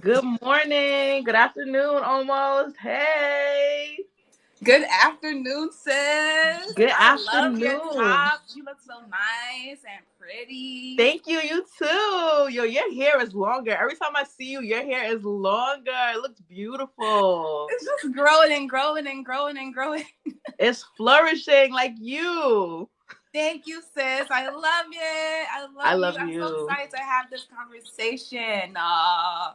Good morning. Good afternoon, almost. Hey. Good afternoon, sis. Good I love your afternoon. top. You look so nice and pretty. Thank you. You too. Yo, your hair is longer. Every time I see you, your hair is longer. It looks beautiful. It's just growing and growing and growing and growing. It's flourishing like you. Thank you, sis. I love it. I I love you. love I'm so you. excited to have this conversation. I'm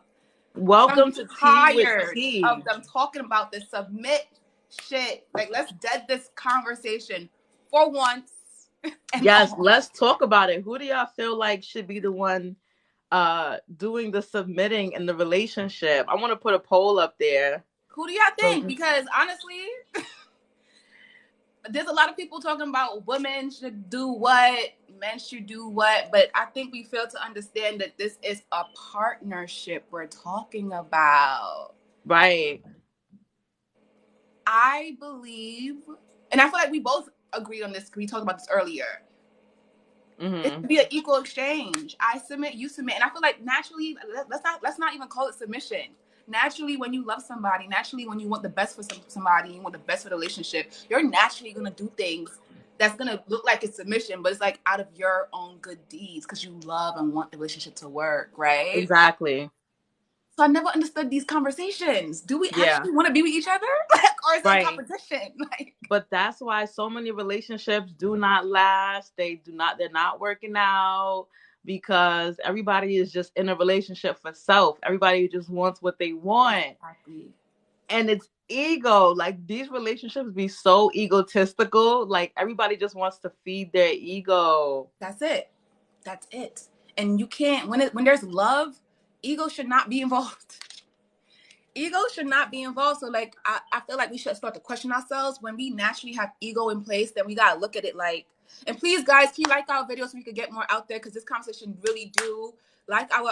Welcome to Tea with tired of Tea. them talking about this submit shit. Like, let's dead this conversation for once and Yes, all. let's talk about it. Who do y'all feel like should be the one doing the submitting in the relationship? I want to put a poll up there. Who do y'all think? So Because honestly, there's a lot of people talking about women should do what, men should do what, but I think we fail to understand that this is a partnership we're talking about. right. I believe, and I feel like we both agreed on this because we talked about this earlier. It Mm-hmm. should be an equal exchange. I submit, you submit, and I feel like naturally, let's not even call it submission. Naturally, when you love somebody, naturally when you want the best for somebody, you want the best for the relationship, you're naturally gonna do things that's gonna look like it's submission, but it's like out of your own good deeds because you love and want the relationship to work, right? Exactly. So I never understood these conversations. Do we Yeah. actually want to be with each other, or is it a Right. competition? Like, But that's why so many relationships do not last. They're not working out because everybody is just in a relationship for self. Everybody just wants what they want. exactly. And it's ego. Like these relationships be so egotistical. Like everybody just wants to feed their ego. That's it. That's it. And you can't when there's love, ego should not be involved. Ego should not be involved. So like I feel like we should start to question ourselves when we naturally have ego in place, then we gotta look at it like, and please guys, can you like our videos so we could get more out there? Because this conversation really do like our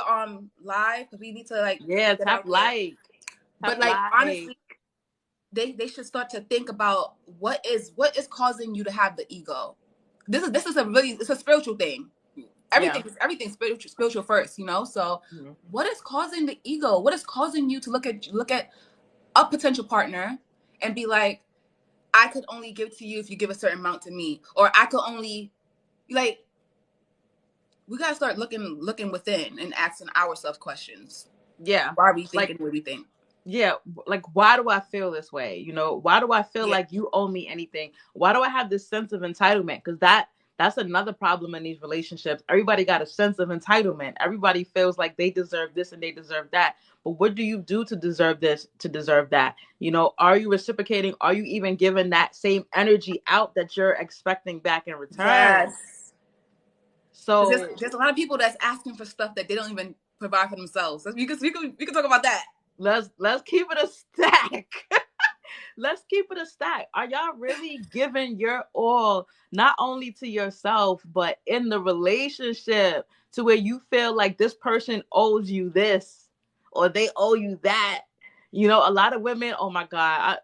live because we need to like Yeah, get tap out there. like. Tap But like like. honestly, they should start to think about what is causing you to have the ego. This is a really, it's a spiritual thing. Yeah. Everything's spiritual first, you know. So Mhm. what is causing the ego? What is causing you to look at a potential partner and be like, I could only give to you if you give a certain amount to me, or I could only, like, we gotta start looking within and asking ourselves questions. Yeah. Why are we Like thinking the way we think? yeah, like why do I feel this way? Why do I feel Yeah, like you owe me anything? Why do I have this sense of entitlement? Because that's another problem in these relationships. Everybody got a sense of entitlement. Everybody feels like they deserve this and they deserve that. But what do you do to deserve this, to deserve that? Are you reciprocating? Are you even giving that same energy out that you're expecting back in return? yes. So There's a lot of people that's asking for stuff that they don't even provide for themselves. We can talk about that. let's keep it a stack. Let's keep it a stack. Are y'all really giving your all, not only to yourself, but in the relationship to where you feel like this person owes you this or they owe you that? A lot of women, oh my God,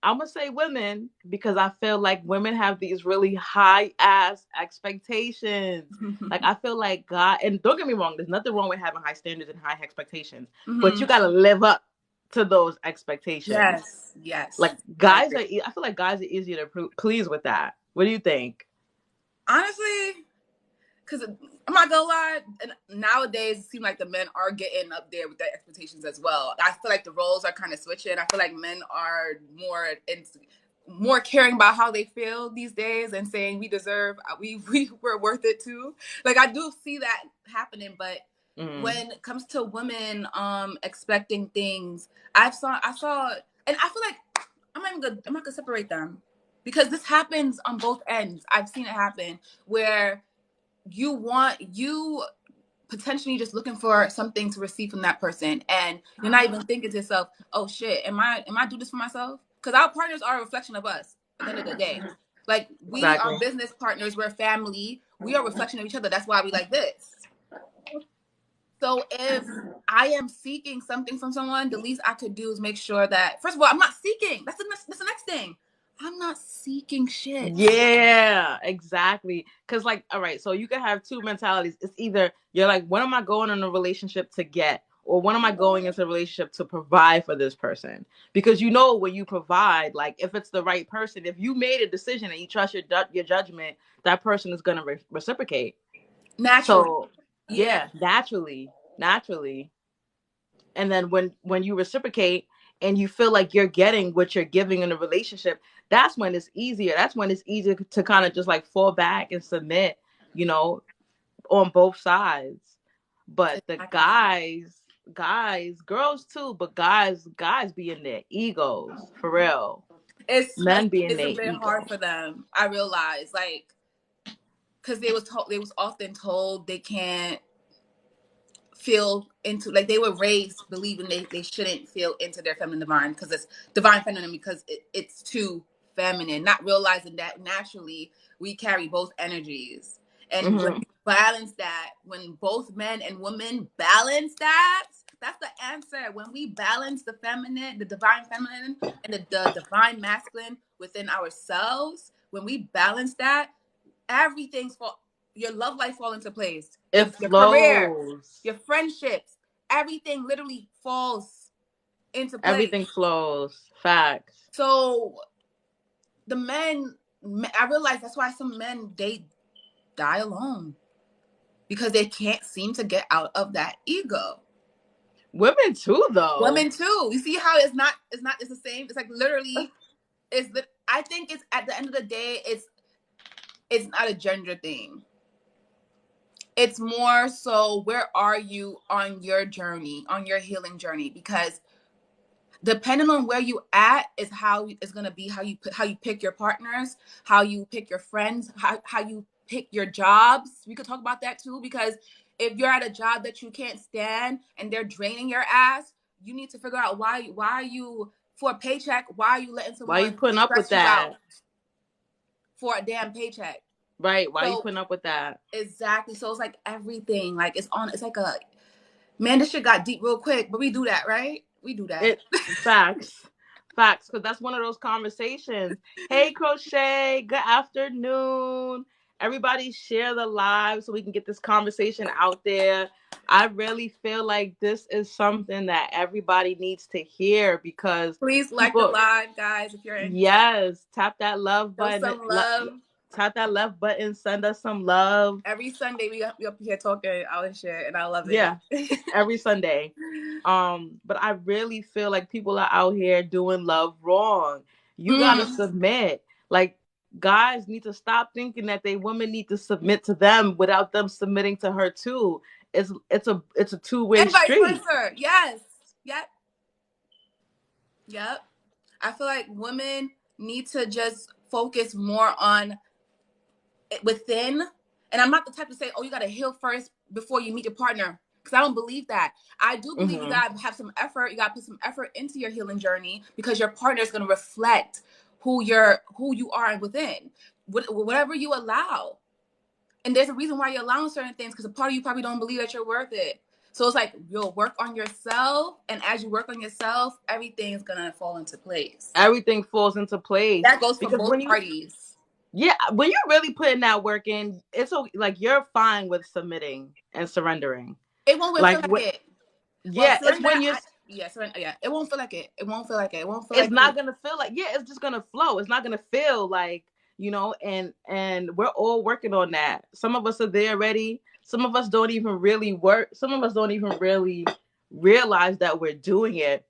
I'm going to say women because I feel like women have these really high ass expectations. Like, I feel like God, and don't get me wrong, there's nothing wrong with having high standards and high expectations, but you got to live up to those expectations. Yes, yes. Like I guys agree. I feel like guys are easier to please with that. What do you think? Honestly, because I'm not gonna lie, and nowadays it seems like the men are getting up there with their expectations as well. I feel like the roles are kind of switching. I feel like men are more caring about how they feel these days and saying we deserve, we're worth it too. Like I do see that happening, but when it comes to women expecting things, I saw, and I feel like I'm not gonna separate them because this happens on both ends. I've seen it happen where you potentially just looking for something to receive from that person, and you're not even thinking to yourself, oh shit, am I do this for myself? Because our partners are a reflection of us at the end of the day. Like we Exactly. are business partners, we're family, we are a reflection of each other. That's why we like this. So if I am seeking something from someone, the least I could do is make sure that, first of all, I'm not seeking. That's the next thing. I'm not seeking shit. Yeah, exactly. Cause like, all right, so you can have two mentalities. It's either you're like, what am I going in a relationship to get? or when am I going into a relationship to provide for this person? Because you know, when you provide, like if it's the right person, if you made a decision and you trust your judgment, that person is going to reciprocate. Naturally. So Yeah. yeah, naturally. And then when you reciprocate and you feel like you're getting what you're giving in a relationship, that's when it's easier. That's when it's easier to kind of just like fall back and submit, you know, on both sides. But the Exactly. girls too, but guys be in their egos for real. Men be in It's a their bit hard egos. for them. I realize, like, because they was often told they can't feel into, like, they were raised believing they shouldn't feel into their feminine divine because it's divine feminine because it's too feminine, not realizing that naturally we carry both energies. And when Hmm. you balance that, when both men and women balance that, that's the answer. When we balance the feminine, the divine feminine, and the divine masculine within ourselves, when we balance that, everything's fall, your love life fall into place. It Your career, flows. your friendships, everything literally falls into place. Everything flows. Facts. So the men, I realize that's why some men, they die alone because they can't seem to get out of that ego. Women too, though. Women too. You see how it's the same. It's like literally, I think it's at the end of the day, it's not a gender thing. It's more so, where are you on your journey, on your healing journey? Because depending on where you at is how it's gonna be, how you pick your partners, how you pick your friends, how you pick your jobs. We could talk about that too, because if you're at a job that you can't stand and they're draining your ass, you need to figure out why are you, for a paycheck, why are you letting Why you someone putting up with stress you out that? for a damn paycheck? Right? Why you So putting up with that? exactly. So it's like everything, like it's like a, man, this shit got deep real quick, but we do that, right? We do that. It facts. Facts, because that's one of those conversations. Hey, Crochet, good afternoon. Everybody share the live so we can get this conversation out there. I really feel like this is something that everybody needs to hear because Please like the people, live, guys, if you're in here. yes, tap that love Show button. some love. Tap that left button. Send us some love. Every Sunday we up here talking our shit, and I love it. Yeah, every Sunday. But I really feel like people are out here doing love wrong. You gotta Mm. submit. Like guys need to stop thinking that they women need to submit to them without them submitting to her too. It's a two-way And vice street. versa. Yes. Yep. Yep. I feel like women need to just focus more on it within. And I'm not the type to say, oh, you got to heal first before you meet your partner. Because I don't believe that. I do believe you Hmm. got to have some effort. You got to put some effort into your healing journey because your partner is going to reflect who you are within. Whatever you allow. And there's a reason why you're allowing certain things, because a part of you probably don't believe that you're worth it. So it's like, you'll work on yourself. And as you work on yourself, everything's going to fall into place. Everything falls into place That goes for because both parties. yeah, when you're really putting that work in, it's okay, like you're fine with submitting and surrendering. It won't feel Like like what? it. Well, Yeah, it's surrender, when you're. yeah, surrender, yeah. It won't feel like it. It won't feel like it. It won't feel It's like you. not gonna feel like, yeah, it's just gonna flow. It's not gonna feel like, and we're all working on that. Some of us are there already. Some of us don't even really work. Some of us don't even really realize that we're doing it.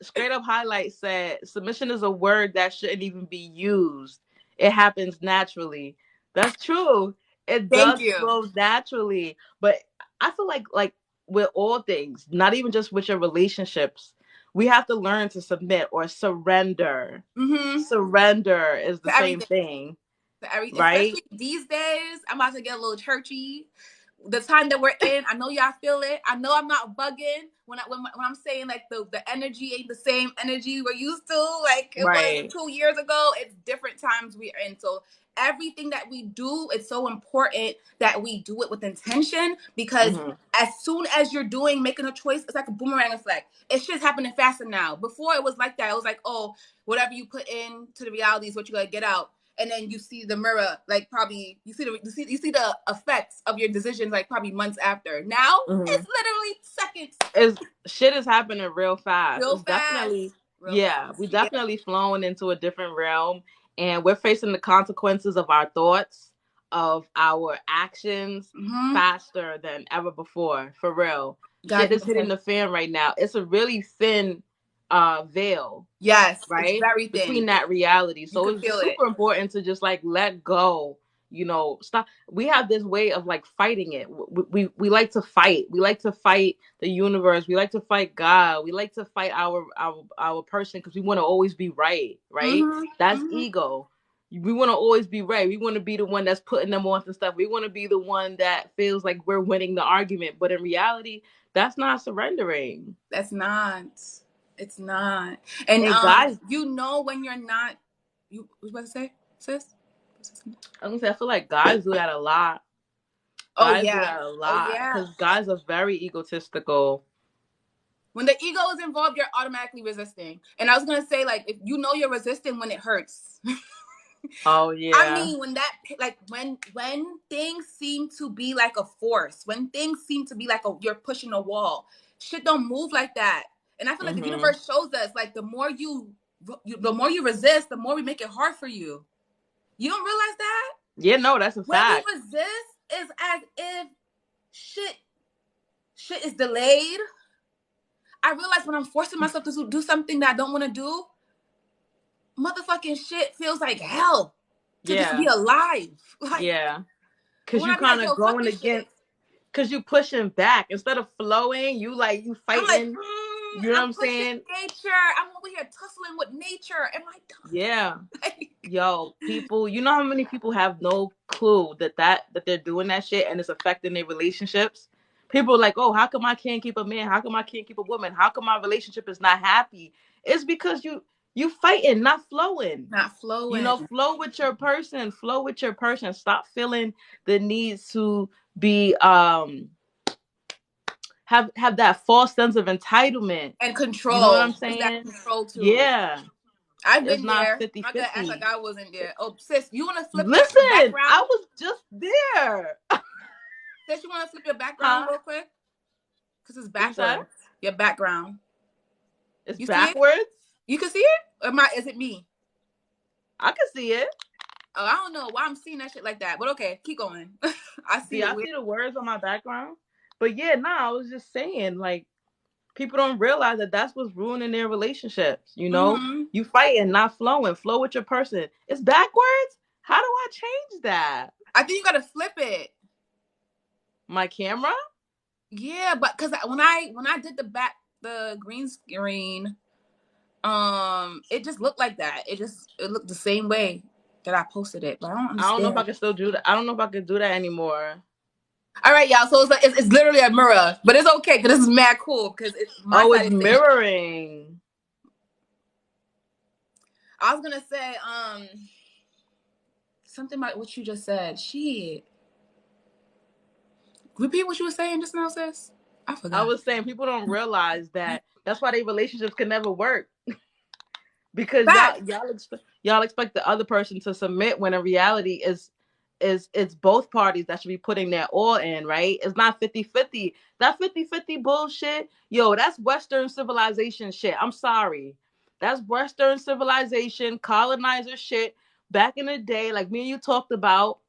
Straight up highlight said submission is a word that shouldn't even be used. It happens naturally. That's true. It Thank does you. flow naturally. But I feel like with all things, not even just with your relationships, we have to learn to submit or surrender. Mm-hmm. Surrender is the To same everything. thing, To everything. right? Especially these days, I'm about to get a little churchy. The time that we're in, I know y'all feel it. I know I'm not bugging when I'm saying like the energy ain't the same energy we're used to, like it was Right. 2 years ago. It's different times we're in. So everything that we do, it's so important that we do it with intention, because Hmm. as soon as you're making a choice, it's like a boomerang effect. It's just happening faster now. Before it was like that. It was like, oh, whatever you put in to the reality is what you're gonna get out. and then you see the mirror, like probably you see the effects of your decisions, like probably months after. Now it's literally seconds. Shit is happening real fast. Real It's fast. definitely Real fast. we definitely flowing into a different realm, and we're facing the consequences of our thoughts, of our actions, faster than ever before. For real, shit is hitting the fan right now. It's a really thin veil. Yes, right? it's very thin between that reality. So it's super it. important to just like let go. Stop. We have this way of like fighting it. We like to fight. We like to fight the universe. We like to fight God. We like to fight our person because we want to always be right. Right? That's ego. We want to always be right. We want to be the one that's putting them on to stuff. We want to be the one that feels like we're winning the argument. But in reality, that's not surrendering. That's not. It's not. And guys, when you're not, you was about to say, sis? I was gonna say, I feel like guys do that a lot. Guys do that a lot because guys are very egotistical. When the ego is involved, you're automatically resisting. And I was gonna say, like, if you know you're resisting when it hurts. Oh yeah. I mean, when that, like, when things seem to be like a force, when things seem to be like you're pushing a wall, shit don't move like that. And I feel like the universe shows us, like, the more you resist, the more we make it hard for you. You don't realize that? Yeah, no, that's a fact. When we resist, it's as if shit is delayed. I realize when I'm forcing myself to do something that I don't want to do, motherfucking shit feels like hell to just be alive. Like, because you kind of going against, because you pushing back instead of flowing. You fighting. I'm like, you know what I'm saying? Nature. I'm over here tussling with nature. Am I done? Yeah. Yo, people, you know how many people have no clue that they're doing that shit and it's affecting their relationships? People are like, oh, how come I can't keep a man? How come I can't keep a woman? How come my relationship is not happy? It's because you fighting, not flowing. Not flowing. Flow with your person. Flow with your person. Stop feeling the need to be have that false sense of entitlement and control. You know what I'm saying? That control too. Yeah. I've been there. 50-50. I gotta act like I wasn't there. Oh, sis, you want to flip your background? I was just there. Sis, you want to flip your background real quick? Because it's backwards. Your background. It's backwards? You can see it? Or is it me? I can see it. Oh, I don't know why I'm seeing that shit like that. But okay, keep going. I see the words on my background. But yeah, I was just saying, like, people don't realize that that's what's ruining their relationships. You fighting, not flowing. Flow with your person. It's backwards? How do I change that? I think you gotta flip it. My camera? Yeah, but because when I did the green screen, it just looked like that. It looked the same way that I posted it. But I don't understand. I don't know if I can still do that. I don't know if I can do that anymore. All right, y'all. So it's literally a mirror, but it's okay because this is mad cool because it's it's mirroring. I was gonna say something about what you just said. Shit. Repeat what you were saying just now, sis. I forgot. I was saying people don't realize that that's why their relationships can never work. Because y'all expect the other person to submit when in reality it's both parties that should be putting their all in, right? It's not 50-50. That 50-50 bullshit, yo, that's Western civilization shit. I'm sorry. That's Western civilization, colonizer shit. Back in the day, like me and you talked about,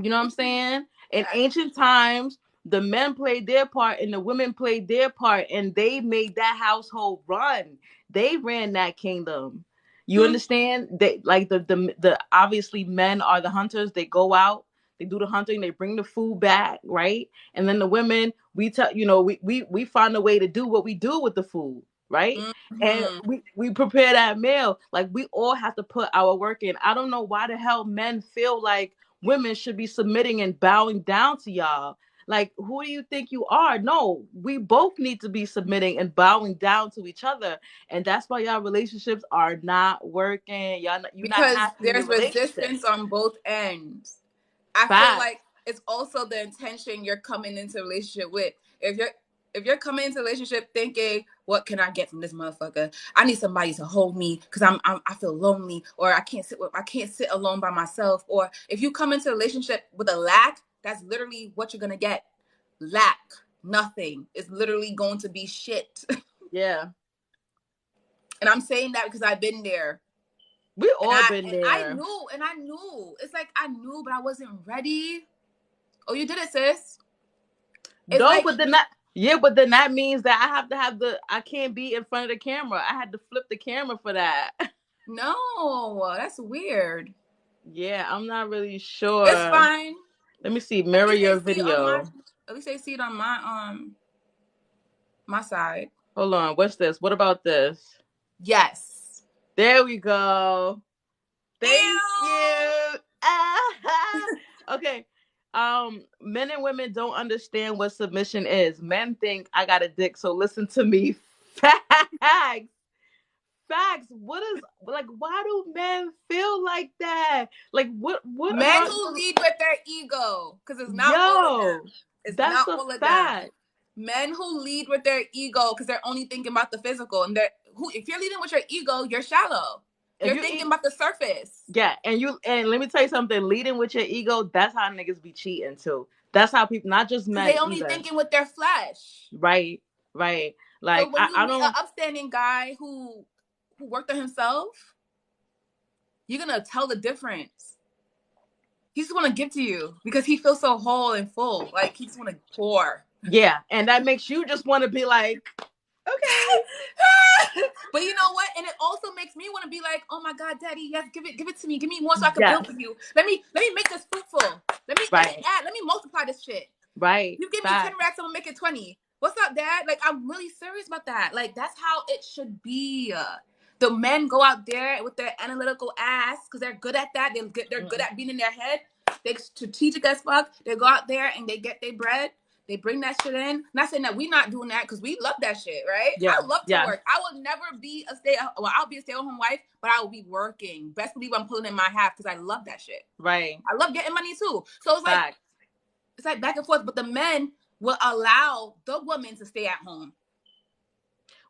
you know what I'm saying? In ancient times, the men played their part and the women played their part, and they made that household run. They ran that kingdom. You understand? They like the obviously men are the hunters. They go out, they do the hunting, they bring the food back, right? And then the women, we find a way to do what we do with the food, right? And we prepare that meal. Like, we all have to put our work in. I don't know why the hell men feel like women should be submitting and bowing down to y'all. Like, who do you think you are? No, we both need to be submitting and bowing down to each other. And that's why y'all relationships are not working. You're because not happy. There's resistance on both ends. I feel like it's also the intention you're coming into a relationship with. If you're coming into a relationship thinking, what can I get from this motherfucker? I need somebody to hold me because I feel lonely, or I can't sit alone by myself. Or if you come into a relationship with a lack, that's literally what you're gonna get. Lack, nothing. It's literally going to be shit. Yeah. And I'm saying that because I've been there. We all been there. I knew. It's like I knew, but I wasn't ready. Oh, you did it, sis. No, like, but then that means that I can't be in front of the camera. I had to flip the camera for that. No, that's weird. Yeah, I'm not really sure. It's fine. Let me see. Mirror your video. At least they see it on my side. Hold on. What's this? What about this? Yes. There we go. Thank you. Okay. Men and women don't understand what submission is. Men think I got a dick, so listen to me. Facts. What is, like, why do men feel like that? Like, what men who lead with their ego, because it's not all of them. It's not all of them. Men who lead with their ego because they're only thinking about the physical, and if you're leading with your ego, you're shallow. You're thinking about the surface. Yeah, and let me tell you something. Leading with your ego, that's how niggas be cheating too. That's how people, not just men. They only thinking with their flesh. Right. Like, so when you meet an upstanding guy who worked on himself, you're gonna tell the difference. He just want to give to you because he feels so whole and full. Like he just want to pour. Yeah, and that makes you just want to be like, okay. But you know what? And it also makes me want to be like, oh my God, Daddy, yes, give it to me. Give me more so I can build with you. Let me make this fruitful. Let me add. Let me multiply this shit. Right. You give me 10 racks, I'm gonna make it 20. What's up, Dad? Like, I'm really serious about that. Like, that's how it should be. The men go out there with their analytical ass because they're good at that. They're good at being in their head. They're strategic as fuck. They go out there and they get their bread. They bring that shit in. Not saying that we're not doing that because we love that shit, right? Yeah. I love to work. I will never be I'll be a stay-at-home wife, but I will be working. Best believe I'm pulling in my half because I love that shit. Right. I love getting money too. So it's like, it's like back and forth, but the men will allow the woman to stay at home.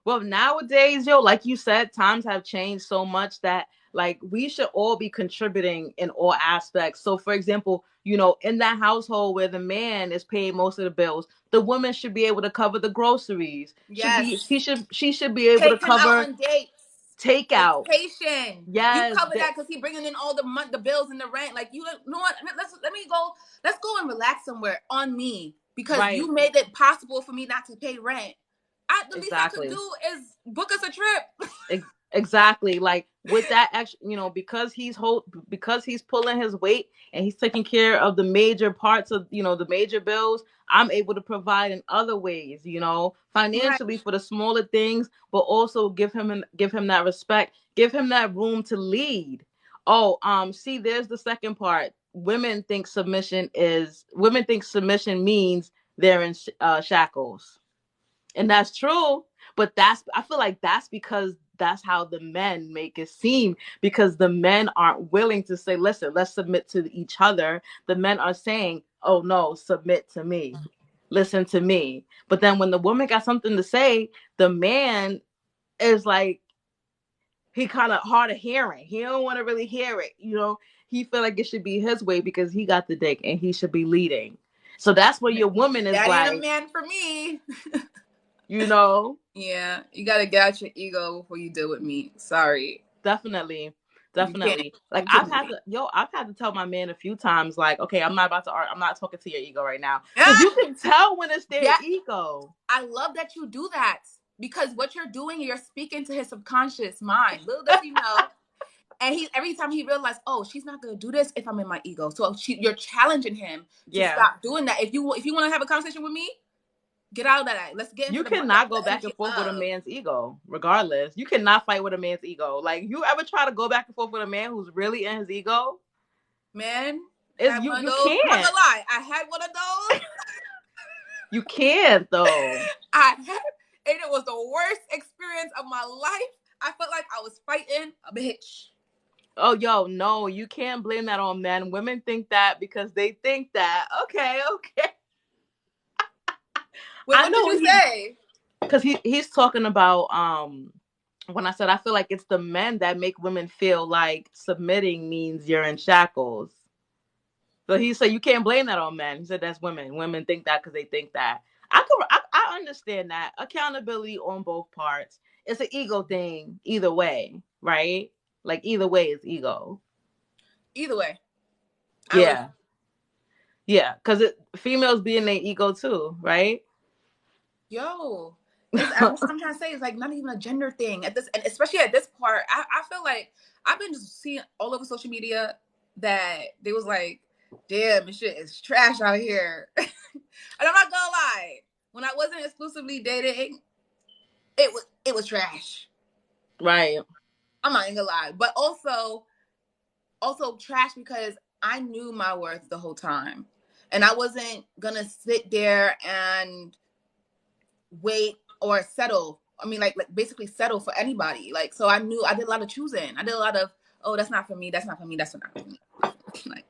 Well, nowadays, like you said, times have changed so much that, like, we should all be contributing in all aspects. So, for example, in that household where the man is paying most of the bills, the woman should be able to cover the groceries. Yes. She should be able to cover out on dates. Takeout. Vacation. Yes. You cover that because he bringing in all the bills and the rent. Like, you know what? Let's go and relax somewhere on me because you made it possible for me not to pay rent. The least I could do is book us a trip. Exactly. Like, with that extra, because he's pulling his weight and he's taking care of the major parts of, the major bills, I'm able to provide in other ways, financially for the smaller things, but also give him that respect, give him that room to lead. Oh, see, there's the second part. Women think submission means they're in shackles. And that's true, but I feel like that's because that's how the men make it seem, because the men aren't willing to say, listen, let's submit to each other. The men are saying, oh no, submit to me, listen to me. But then when the woman got something to say, the man is like, he kind of hard of hearing. He don't want to really hear it. He feel like it should be his way because he got the dick and he should be leading. So that's where your woman is that like, ain't a man for me. Yeah, you gotta get out your ego before you deal with me. Sorry. Definitely. Like, I've had to tell my man a few times, like, okay, I'm not talking to your ego right now, because you can tell when it's their ego. I love that you do that, because what you're doing, you're speaking to his subconscious mind. Little does he know. And every time he realized, oh, she's not gonna do this if I'm in my ego. So you're challenging him to stop doing that. If you want to have a conversation with me, get out of that. Let's get into You cannot go back and forth with a man's ego, regardless. You cannot fight with a man's ego. Like, you ever try to go back and forth with a man who's really in his ego? Man, you can't. I'm not gonna lie. I had one of those. You can't, though. And it was the worst experience of my life. I felt like I was fighting a bitch. Oh, yo, no, you can't blame that on men. Women think that because they think that. Okay. What did you say? because he's talking about when I said I feel like it's the men that make women feel like submitting means you're in shackles. So he said you can't blame that on men. He said that's women. Women think that because they think that. I understand that accountability on both parts. It's an ego thing either way, right? Like either way is ego. Either way, I would. Yeah, yeah, because females be in their ego too, right? Yo, it's what I'm trying to say is like not even a gender thing at this, and especially at this part. I feel like I've been just seeing all over social media that they was like, damn, this shit is trash out here. And I'm not gonna lie, when I wasn't exclusively dating, it was trash. Right. I'm not gonna lie, but also trash because I knew my worth the whole time, and I wasn't gonna sit there and wait or settle. I mean, like basically settle for anybody. Like, so I knew I did a lot of choosing. I did a lot of, oh, that's not for me. That's not for me. That's not for me. Like,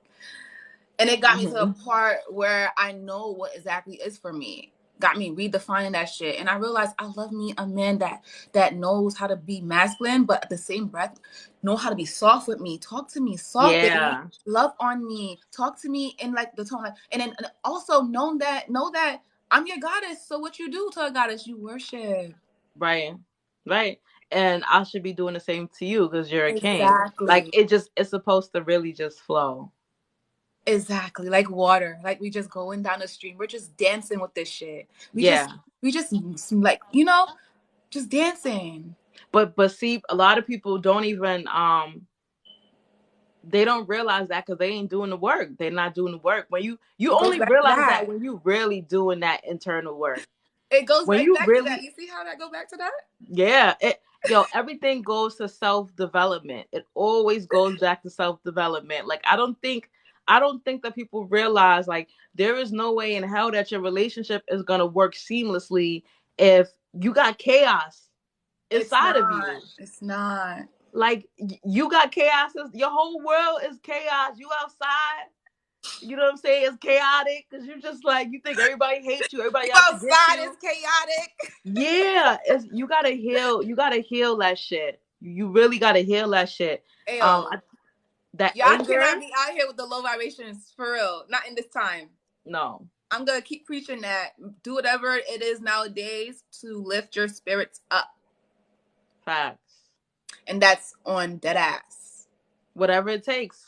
and it got me to a part where I know what exactly is for me. Got me redefining that shit, and I realized I love me a man that knows how to be masculine, but at the same breath, know how to be soft with me. Talk to me soft, baby. Yeah. Love on me. Talk to me in like the tone, like, and then and also know that I'm your goddess. So what you do to a goddess, you worship. Right. Right. And I should be doing the same to you because you're a king. Like Exactly. it's supposed to really just flow. Exactly. Like water. Like we just going down the stream. We're just dancing with this shit. Yeah. We just like, just dancing. But see, a lot of people don't even they don't realize that because they ain't doing the work. They're not doing the work. When you It goes only back to realize that that. when you really doing that internal work. It goes When right you back to that. really You see how that go back to that? yeah, everything goes to self-development. It always goes back to self-development. Like I don't think that people realize like there is no way in hell that your relationship is going to work seamlessly if you got chaos It's inside of not. you. It's not. Like you got chaos, your whole world is chaos. You outside, you know what I'm saying? It's chaotic because you just like you think everybody hates you, You everybody out to get outside is you. chaotic. Yeah, it's you gotta heal. You gotta heal that shit. You really gotta heal that shit. Ayo. That Y'all anger. cannot be out here with the low vibrations for real. Not in this time. No I'm gonna keep preaching that. Do whatever it is nowadays to lift your spirits up. facts. And that's on dead ass. Whatever it takes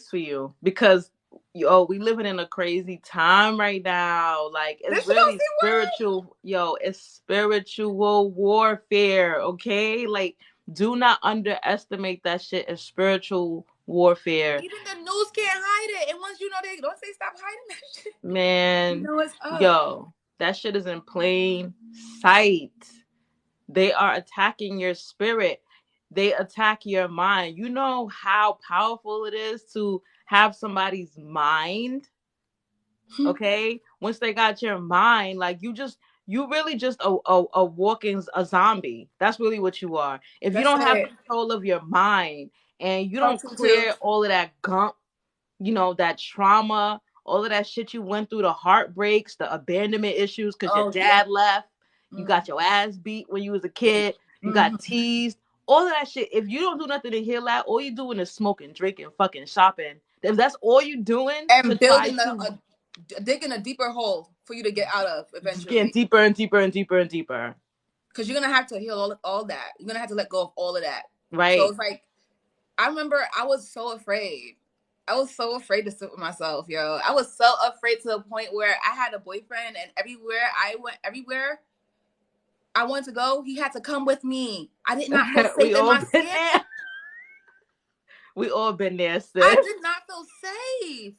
for you. Because we living in a crazy time right now. Like it's This shit don't really seem well. spiritual. It's spiritual warfare. Okay, like do not underestimate that shit as spiritual warfare. Even the news can't hide it. And once you know they don't say stop hiding that shit, you Man, know it's up. that shit is in plain sight. They are attacking your spirit. They attack your mind. You know how powerful it is to have somebody's mind, okay? Once they got your mind, like you really just a walking a zombie. That's really what you are. If you That's don't have it. control of your mind and you Talk don't to me too. clear all of that gunk, that trauma, all of that shit you went through, the heartbreaks, the abandonment issues because your Oh yeah. dad left, you Mm-hmm. got your ass beat when you was a kid, you got teased, all of that shit. If you don't do nothing to heal that, all you doing is smoking, drinking, fucking shopping. If that's all you doing to And try building to digging a deeper hole for you to get out of just getting eventually. deeper and deeper and deeper and deeper, Because you're gonna have to heal all that. You're gonna have to let go of all of that. So right? it's like I remember I was so afraid. I was so afraid to sit with myself, yo. I was so afraid to the point where I had a boyfriend and everywhere I wanted to go, he had to come with me. I did not feel We safe in all my been skin. there. We all been there, I sis. did not feel safe.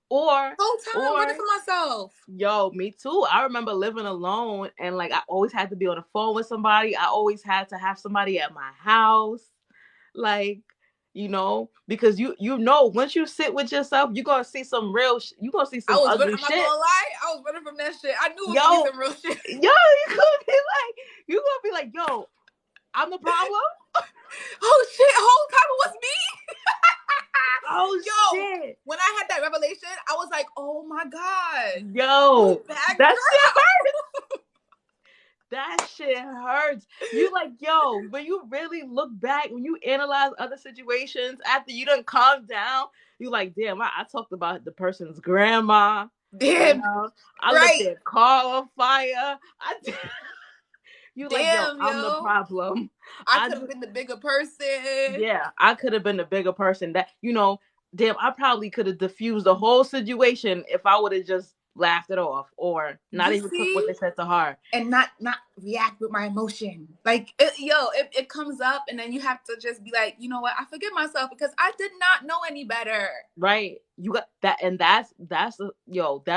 Or Whole time I'm running or for myself. Yo, me too. I remember living alone and like I always had to be on the phone with somebody. I always had to have somebody at my house. Like, because once you sit with yourself, you're gonna see some you're gonna see some ugly I'm not shit. gonna lie, I was running from that shit. I knew it was gonna be Yo, some real shit. you're gonna be like, yo, I'm the problem. Oh shit, whole time it was me. Oh Yo, shit. when I had that revelation, I was like, oh my God. You Yo, bad that shit girl. hurt. That shit hurts. You like, yo, when you really look back, when you analyze other situations after you done calm down, you like, damn, I talked about the person's grandma. You Damn, know, I lit right. their car on fire. You like, yo, Damn, I'm the yo. problem. I I could have been the bigger person. Yeah, I could have been the bigger person. That damn, I probably could have diffused the whole situation if I would have just laughed it off or not You even took what see? they said to heart. And not react with my emotion. Like, it comes up, and then you have to just be like, you know what? I forgive myself because I did not know any better. Right? You got that, and that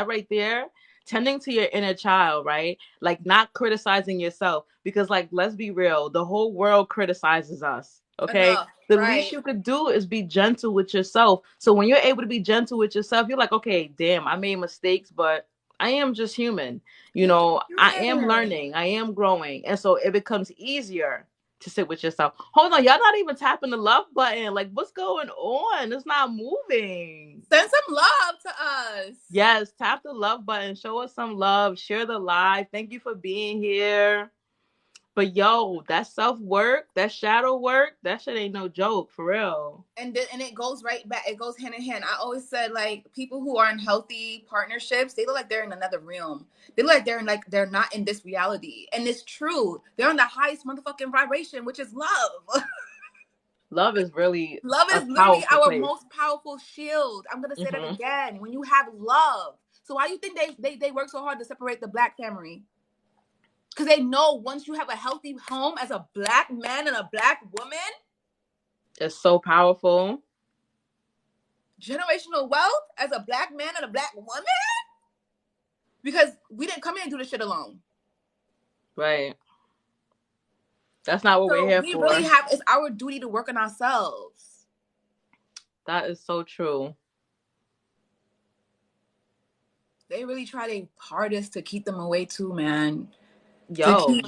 right there. Tending to your inner child, right? Like not criticizing yourself because, like, let's be real, the whole world criticizes us. Okay, Enough, the least right? you could do is be gentle with yourself. So when you're able to be gentle with yourself, you're like, okay, damn, I made mistakes, but I am just human. You're just I am human. learning, I am growing, and so it becomes easier to sit with yourself. Hold on, y'all not even tapping the love button. Like, what's going on? It's not moving. Send some love to us. Yes, tap the love button. Show us some love. Share the live. Thank you for being here. But yo, that self work, that shadow work, that shit ain't no joke, for real. And it goes right back. It goes hand in hand. I always said, like, people who are in healthy partnerships, they look like they're in another realm. They look like they're not in this reality, and it's true. They're on the highest motherfucking vibration, which is love. Love is really Love a is literally powerful our place. most powerful shield. I'm gonna say that Hmm. again. When you have love, so why do you think they work so hard to separate the black family? Because they know once you have a healthy home as a black man and a black woman, It's so powerful. generational wealth as a black man and a black woman, because we didn't come here and do this shit alone. Right. That's not what we're So here we really for. have, it's our duty to work on ourselves. That is so true. They really try their hardest to keep them away too, man. To Yo. keep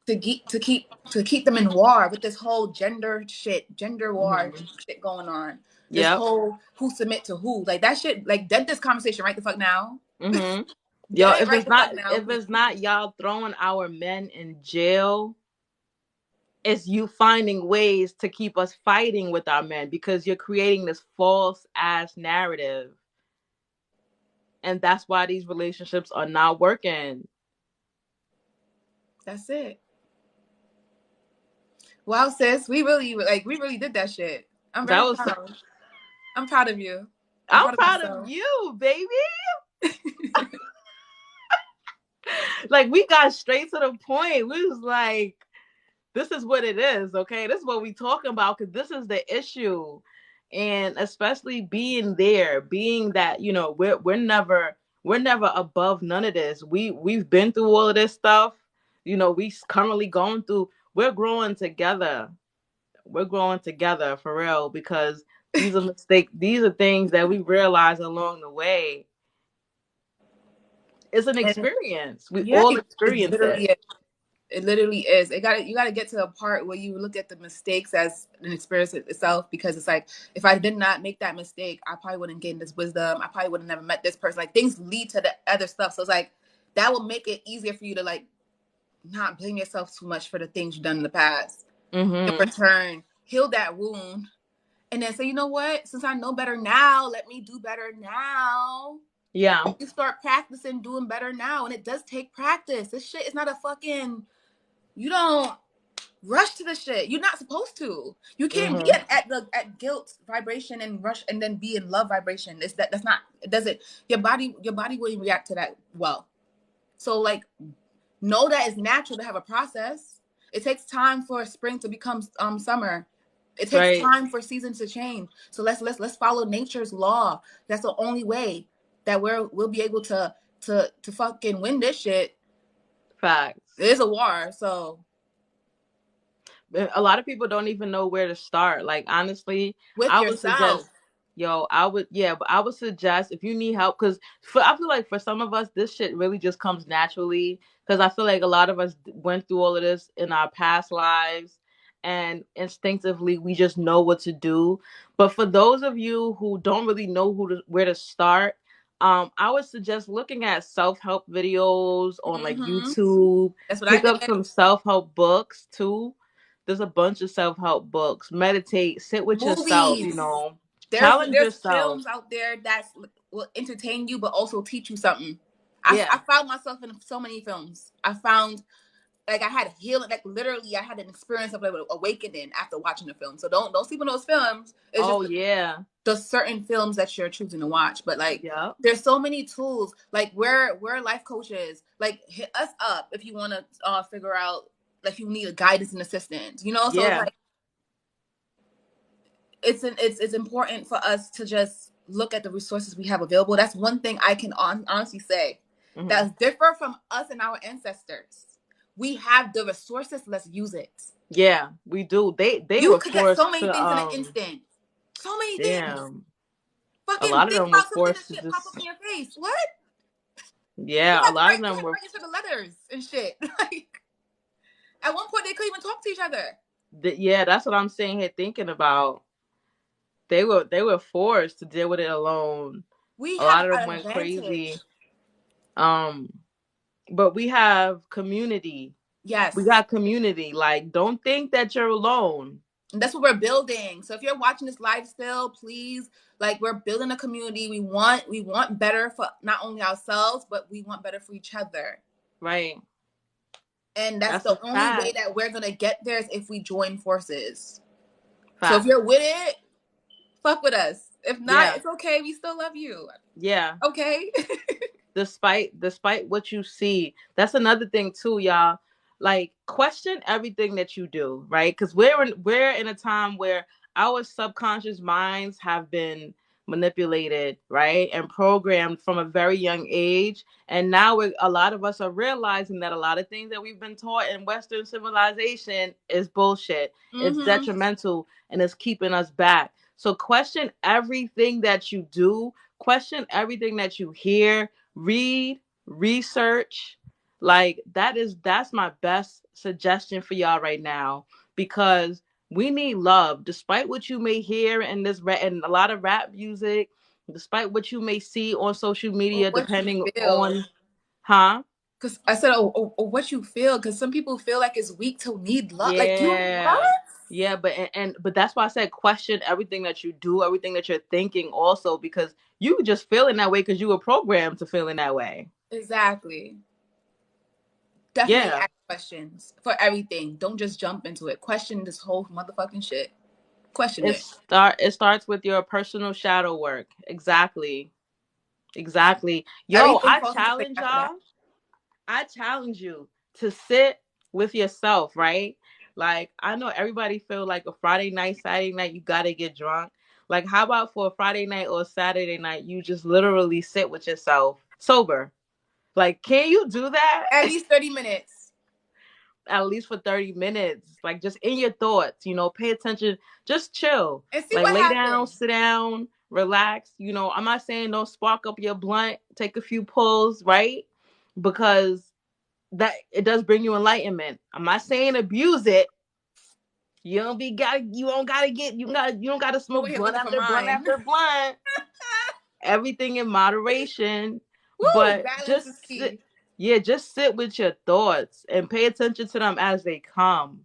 to keep them in war with this whole gender war Hmm. shit going on. This Yep. whole who submit to who, like that shit. Like, dead this conversation right the fuck now. Hmm. Yo, Dead it right the fuck now, if please. it's not y'all throwing our men in jail, it's you finding ways to keep us fighting with our men because you're creating this false ass narrative. And that's why these relationships are not working. That's it. Wow, sis, we really did that shit. I'm That very was proud. I'm proud of you. I'm I'm proud of proud of myself. you, baby. Like we got straight to the point. We was like, this is what it is, okay? This is what we talking about because this is the issue. And especially being there, being that, we're never above none of this. We've been through all of this stuff. We currently going through, we're growing together. We're growing together for real because these are mistakes, these are things that we realize along the way. It's an And experience. We yeah, all it experience literally it. is. It literally is. You got to get to a part where you look at the mistakes as an experience itself, because it's like, if I did not make that mistake, I probably wouldn't gain this wisdom. I probably would have never met this person. Like, things lead to the other stuff. So it's like, that will make it easier for you to, like, not blame yourself too much for the things you've done in the past. In Mm-hmm. return, heal that wound, and then say, you know what? Since I know better now, let me do better now. Yeah. You start practicing doing better now, and it does take practice. This shit is not a fucking. You don't rush to the shit. You're not supposed to. You can't be Mm-hmm. at guilt vibration and rush and then be in love vibration. That's not, it doesn't, your body wouldn't react to that well. So, like, know that it's natural to have a process. It takes time for spring to become summer. It takes Right. time for seasons to change. So let's follow nature's law. That's the only way that we'll be able to fucking win this shit. Facts. It is a war, so A lot of people don't even know where to start. Like honestly, with I would suggest, yourself. but I would suggest if you need help, because I feel like for some of us, this shit really just comes naturally. Because I feel like a lot of us went through all of this in our past lives, and instinctively we just know what to do. But for those of you who don't really know where to start, I would suggest looking at self-help videos on like Mm-hmm. YouTube. That's what I Pick up did. some self-help books too. There's a bunch of self-help books. Meditate, sit with yourself, Movies. challenge There's yourself. films out there that will entertain you, but also teach you something. Yeah. I found myself in so many films. I found like I had healing, like literally I had an experience of like awakening after watching the film. So don't sleep on those films. It's just Oh yeah. the certain films that you're choosing to watch. But like Yep. there's so many tools. Like we're life coaches. Like hit us up if you want to figure out like you need a guidance and assistance. You know, so it's Yeah. like it's important for us to just look at the resources we have available. That's one thing I can honestly say that's different from us and our ancestors. We have the resources. Let's use it. Yeah, we do. They You were could get so forced many to things in an instant. So many things. damn. A Fucking lot of think them were about something and forced to shit pop up just in your face. What? yeah, a lot of We them had to were register the letters and shit. Like at one point they couldn't even talk to each other. yeah, that's what I'm saying here thinking about. They were forced to deal with it alone. We A have lot of them an went advantage. crazy. Um, but we have community. We Yes. got community. Like, don't think that you're alone. And that's what we're building. So if you're watching this live still, please, like we're building a community. We want better for not only ourselves, but we want better for each other. Right. And that's That's a the only way fact. that we're gonna get there is if we join forces. So if Fact. you're with it, fuck with us. If not, Yeah. it's okay. We still love you. Yeah. Okay. Despite what you see, that's another thing too, y'all. Like, question everything that you do, right? Because we're in a time where our subconscious minds have been manipulated, right, and programmed from a very young age. And now a lot of us are realizing that a lot of things that we've been taught in Western civilization is bullshit. It's detrimental and it's keeping us back. So question everything that you do. Question everything that you hear, read, research. Like that's my best suggestion for y'all right now, because we need love. Despite what you may hear in this and a lot of rap music, despite what you may see on social Or media, what you depending feel. on huh? Because I said, what you feel. Because some people feel like it's weak to need love. Like you, what? Yeah. Yeah, but that's why I said question everything that you do, everything that you're thinking also, because you just feeling that way because you were programmed to feeling that way. Exactly. Definitely Yeah. ask questions for everything. Don't just jump into it. Question this whole motherfucking shit. Question it. It starts with your personal shadow work. Exactly. Exactly. Yo, Everything falls into place after that. I challenge you to sit with yourself, right? Like, I know everybody feel like a Friday night, Saturday night, you gotta get drunk. Like, how about for a Friday night or a Saturday night, you just literally sit with yourself sober? Like, can you do that? At least 30 minutes. At least for 30 minutes, like just in your thoughts, pay attention, just chill, And see like what lay down, happens. sit down, relax. I'm not saying don't spark up your blunt, take a few pulls, right? Because that it does bring you enlightenment. I'm not saying abuse it. You don't gotta Over smoke here blunt looking for after blunt mine. after blunt. Everything in moderation. Woo! But Balance is key. just sit with your thoughts and pay attention to them as they come.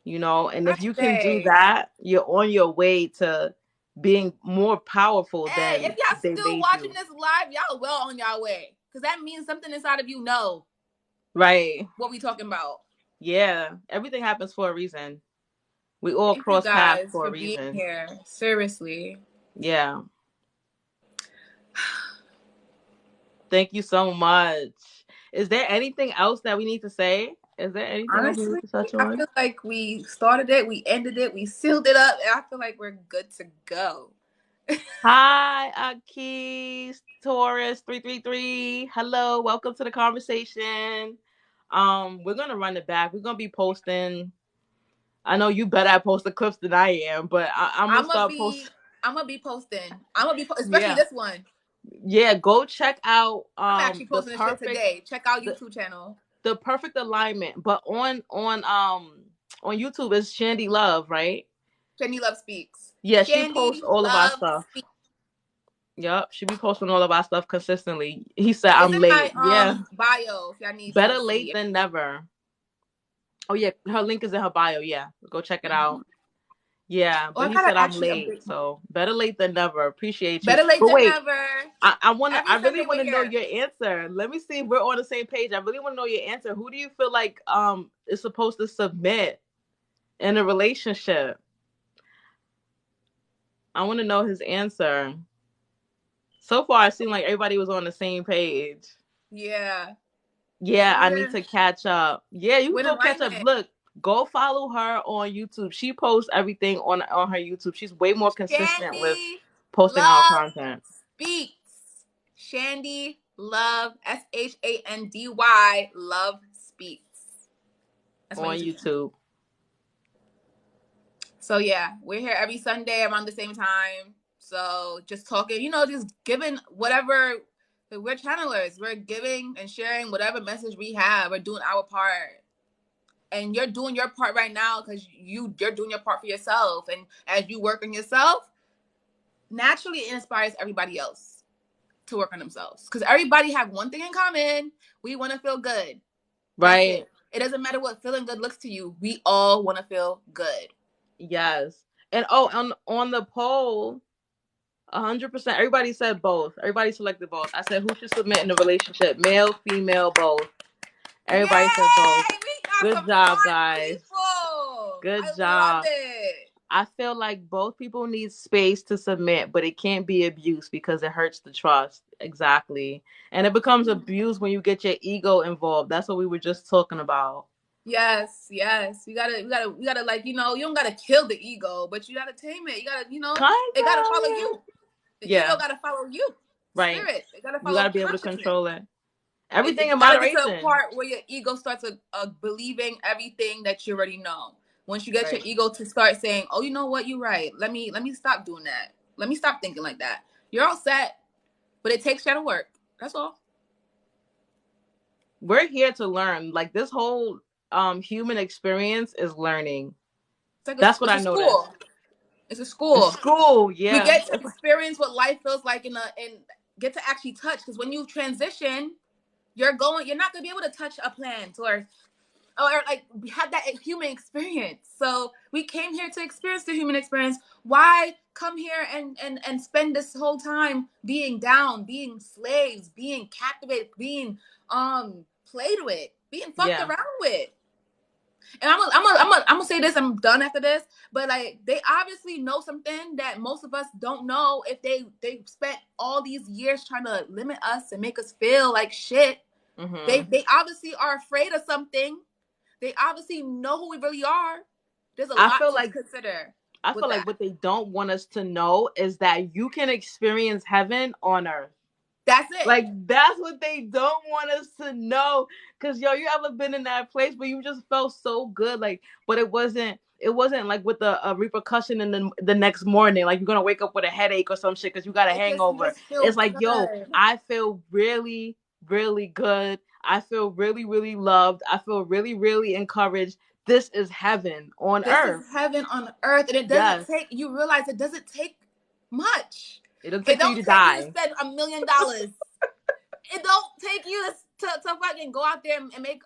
And I if you can do say. that, you're on your way to being more powerful Hey, if than y'all they still made watching you. this live, y'all well on y'all way. Because that means something inside of you know Right. what we talking about. Yeah. Everything happens for a reason. We all Thank you cross paths guys for a for being reason. here. Seriously. Yeah. Thank you so much. Is there anything else that we need to say? Is there anything else we Honestly, need to touch I on? feel like we started it, we ended it, we sealed it up, and I feel like we're good to go. Hi, Akis Taurus 333. Hello, welcome to the conversation. We're gonna run it back. We're gonna be posting. I know you better at post the clips than I am, but I'm gonna I'm gonna start posting. be posting. Especially Yeah, this one. yeah. Go check out I'm actually posting this shit today. Check out the, YouTube channel. the perfect alignment. But on YouTube is Shandy Love, right? Shandy Love Speaks. Yeah, she Shandy posts all of our Love stuff. Speaks. Yup, she be posting all of our stuff consistently. He said It's I'm in late. my Yeah, bio if y'all need to better late see. than never. Oh yeah, her link is in her bio. Yeah, go check it out. Yeah, Oh, but I he said gotta I'm actually late, update my. so better late than never. Appreciate you. Better late But than wait, never. I Every really Sunday want we're to know here. your answer. Let me see if we're on the same page. I really want to know your answer. Who do you feel like is supposed to submit in a relationship? I want to know his answer. So far, it seemed like everybody was on the same page. Yeah. Yeah, I need We're to catch up. Yeah, you can in go catch up. alignment. Look, go follow her on YouTube. She posts everything on her YouTube. She's way more consistent with Shandy posting our Love content Speaks. Shandy Love Shandy Love Speaks. That's my on YouTube channel. YouTube. So yeah, we're here every Sunday around the same time. So just talking, just giving whatever. We're channelers. We're giving and sharing whatever message we have. We're doing our part. And you're doing your part right now because you're doing your part for yourself. And as you work on yourself, naturally it inspires everybody else to work on themselves. Because everybody have one thing in common. We want to feel good. That's Right? it. It doesn't matter what feeling good looks to you. We all want to feel good. Yes. And oh, on the poll, 100%. Everybody said both. Everybody selected both. I said who should submit in a relationship, male, female, both. Yay! Everybody said both. We got Good some job, smart guys. people. Good I love job. it. I feel like both people need space to submit, but it can't be abuse because it hurts the trust. Exactly. And it becomes abuse when you get your ego involved. That's what we were just talking about. Yes. We gotta like, you don't gotta kill the ego, but you gotta tame it. You gotta, it gotta follow Kinda. you. The ego Yeah, gotta follow you. right. Spirit. It gotta You follow gotta be able to consciousness. control it. It, Everything it in gotta get to a moderation. part where your ego starts believing everything that you already know. Once you get your Right. ego to start saying, "Oh, you know what? You're right. Let me stop doing that. Let me stop thinking like that." You're all set, but it takes shadow work. That's all. We're here to learn. Like this whole human experience is learning. That's what It's I a noticed. school. It's a The school. school, We yeah. get to experience what life feels like and get to actually touch. Because when you transition, you're not gonna be able to touch a plant or like have that human experience. So we came here to experience the human experience. Why come here and spend this whole time being down, being slaves, being captivated, being played with, being fucked Yeah. around with? And I'm gonna say this. I'm done after this. But like, they obviously know something that most of us don't know. If they spent all these years trying to limit us and make us feel like shit, Mm-hmm. they obviously are afraid of something. They obviously know who we really are. There's a I lot feel to like consider I with feel like that. what they don't want us to know is that you can experience heaven on earth. That's it. Like that's what they don't want us to know. Cause yo, you ever been in that place where you just felt so good, like, but it wasn't like with a repercussion in the next morning, like you're gonna wake up with a headache or some shit because you got a You hangover. just feel It's like, yo, good. I feel really, really good. I feel really, really loved. I feel really, really encouraged. This is heaven on This is earth. heaven on earth, and it doesn't Yes. take. You realize it doesn't take much. It doesn't It take for you don't to take you to die. spend $1 million. It don't take you to fucking go out there and make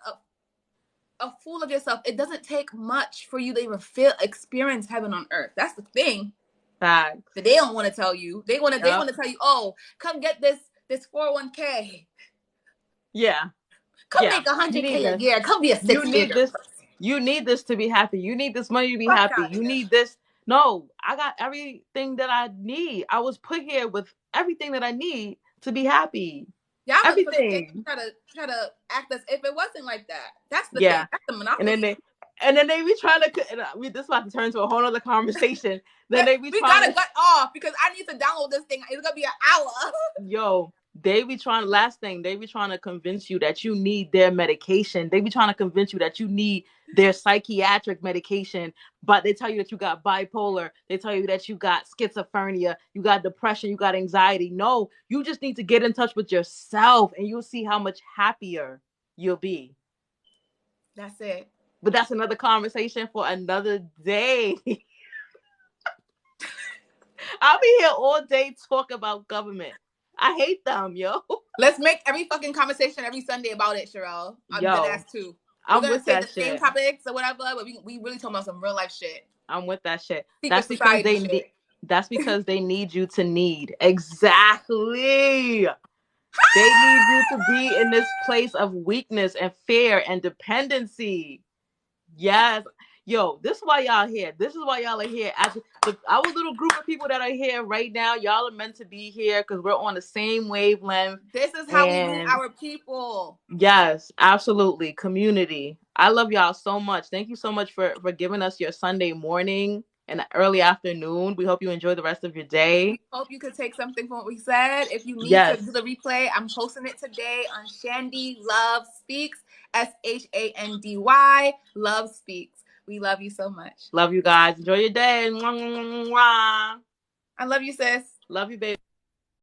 a fool of yourself. It doesn't take much for you to even experience heaven on earth. That's the thing Facts. that they don't want to tell you. They want Yep. to tell you, oh, come get this 401k. Yeah. Come Yeah. make a You hundred need K a this. year. Come be a You six need figure this. person. You need this to be happy. You need this money to be Fuck happy. out of You here. need this. No, I got everything that I need. I was put here with everything that I need to be happy. Y'all was put in Everything. try to act as if it wasn't like that. That's the thing. Yeah. That's the And then monopoly. they be trying to. And this is about to turn into a whole other conversation. Then they be We trying gotta to. gut off because I need to download this thing. It's gonna be an hour. Yo, they be trying. Last thing, they be trying to convince you that you need their medication. They be trying to convince you that you need their psychiatric medication, but they tell you that you got bipolar. They tell you that you got schizophrenia, you got depression, you got anxiety. No, you just need to get in touch with yourself, and you'll see how much happier you'll be. That's it. But that's another conversation for another day. I'll be here all day talking about government. I hate them, yo. Let's make every fucking conversation every Sunday about it, Sherelle. I'm dead Yo, ass too. We're I'm gonna with say that the same shit. topics or whatever, but we really talking about some real life shit. I'm with that shit. Secret That's because society shit. that's because they need you to need. Exactly. They need you to be in this place of weakness and fear and dependency. Yes. Yo, this is why y'all here. This is why y'all are here. As our little group of people that are here right now, y'all are meant to be here because we're on the same wavelength. This is how we meet our people. Yes, absolutely. Community. I love y'all so much. Thank you so much for giving us your Sunday morning and early afternoon. We hope you enjoy the rest of your day. Hope you could take something from what we said. If you need to Yes. do the replay, I'm posting it today on Shandy Love Speaks, SHANDY Love Speaks. We love you so much. Love you guys. Enjoy your day. Mwah, mwah, mwah, mwah. I love you, sis. Love you, baby.